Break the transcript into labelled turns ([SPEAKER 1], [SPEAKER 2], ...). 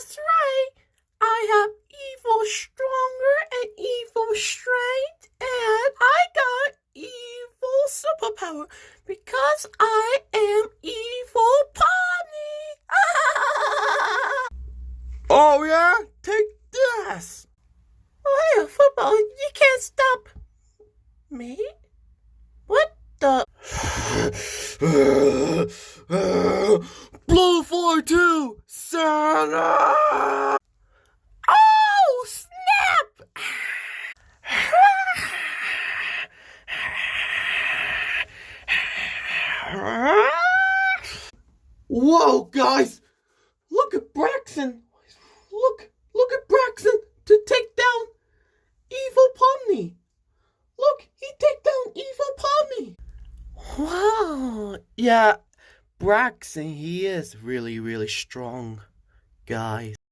[SPEAKER 1] That's right. I have evil stronger and evil strength, and I got evil superpower because I am evil Pomni.
[SPEAKER 2] Oh yeah? Take this!
[SPEAKER 1] Oh, hey, football, you can't stop me. What the?
[SPEAKER 2] Blow fire too! Santa!
[SPEAKER 1] Oh, snap!
[SPEAKER 2] Whoa, guys! Look at Braxton! Look at Braxton to take down Evil Pomni! Look, he take down Evil Pomni!
[SPEAKER 1] Wow.
[SPEAKER 2] Yeah, Braxton, he is really, really strong, guys.